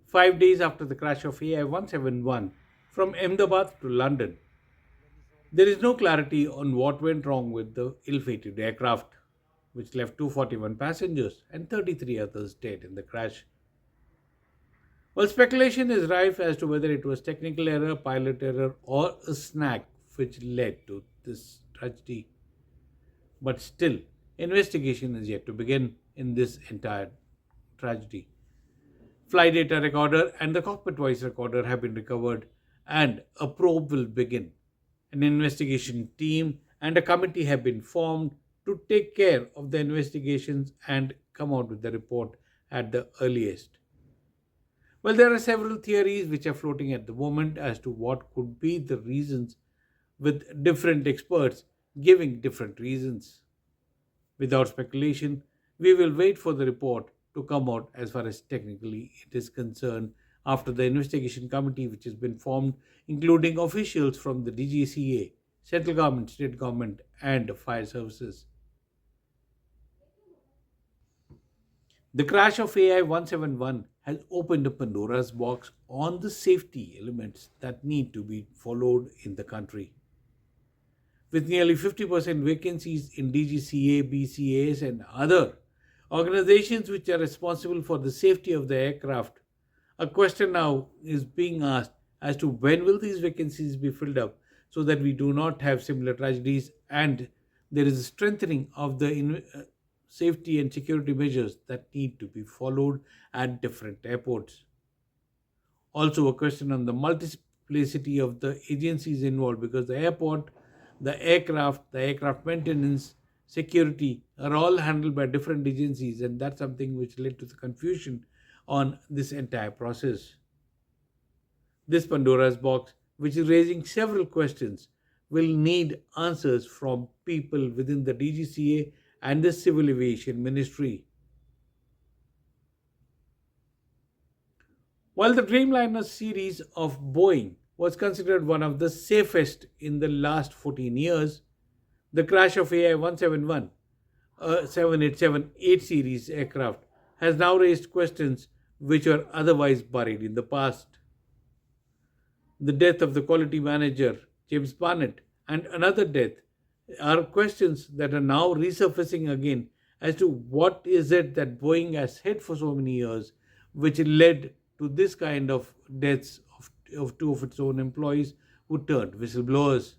5 days after the crash of AI 171 from Ahmedabad to London, there is no clarity on what went wrong with the ill fated aircraft, which left 241 passengers and 33 others dead in the crash. Well, speculation is rife as to whether it was technical error, pilot error, or a snag which led to this tragedy. But still, investigation is yet to begin in this entire tragedy. Flight data recorder and the cockpit voice recorder have been recovered, and a probe will begin. An investigation team and a committee have been formed to take care of the investigations and come out with the report at the earliest. Well, there are several theories which are floating at the moment as to what could be the reasons, with different experts giving different reasons. Without speculation, we will wait for the report to come out as far as technically it is concerned after the investigation committee which has been formed, including officials from the DGCA, central government, state government, and fire services. The crash of AI 171 has opened a Pandora's box on the safety elements that need to be followed in the country. With nearly 50% vacancies in DGCA, BCAs, and other organizations which are responsible for the safety of the aircraft, a question now is being asked as to when will these vacancies be filled up so that we do not have similar tragedies and there is a strengthening of the safety and security measures that need to be followed at different airports. Also, a question on the multiplicity of the agencies involved because the aircraft maintenance, security are all handled by different agencies, and that's something which led to the confusion on this entire process. This Pandora's box, which is raising several questions, will need answers from people within the DGCA and the Civil Aviation Ministry. While the Dreamliner series of Boeing was considered one of the safest in the last 14 years, the crash of AI 171, a 787 8 series aircraft, has now raised questions which were otherwise buried in the past. The death of the quality manager, James Barnett, and another death are questions that are now resurfacing again as to what is it that Boeing has hid for so many years, which led to this kind of deaths of two of its own employees who turned whistleblowers.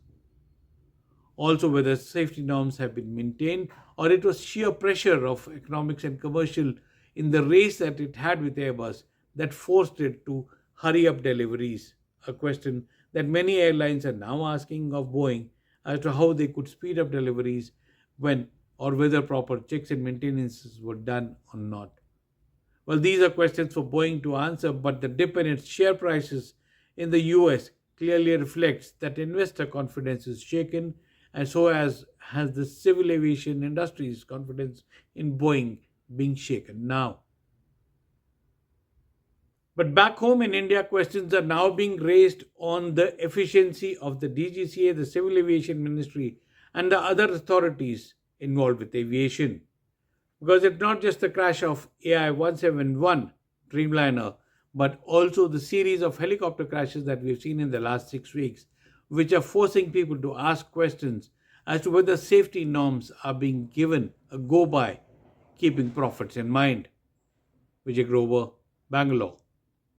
Also, whether safety norms have been maintained or it was sheer pressure of economics and commercial in the race that it had with Airbus that forced it to hurry up deliveries. A question that many airlines are now asking of Boeing as to how they could speed up deliveries when or whether proper checks and maintenances were done or not. Well, these are questions for Boeing to answer, but the dip in its share prices in the US clearly reflects that investor confidence is shaken, and so has the civil aviation industry's confidence in Boeing being shaken now. But back home in India, questions are now being raised on the efficiency of the DGCA, the Civil Aviation Ministry, and the other authorities involved with aviation. Because it's not just the crash of AI 171 Dreamliner, but also the series of helicopter crashes that we've seen in the last 6 weeks, which are forcing people to ask questions as to whether safety norms are being given a go by, keeping profits in mind. Vijay Grover, Bangalore.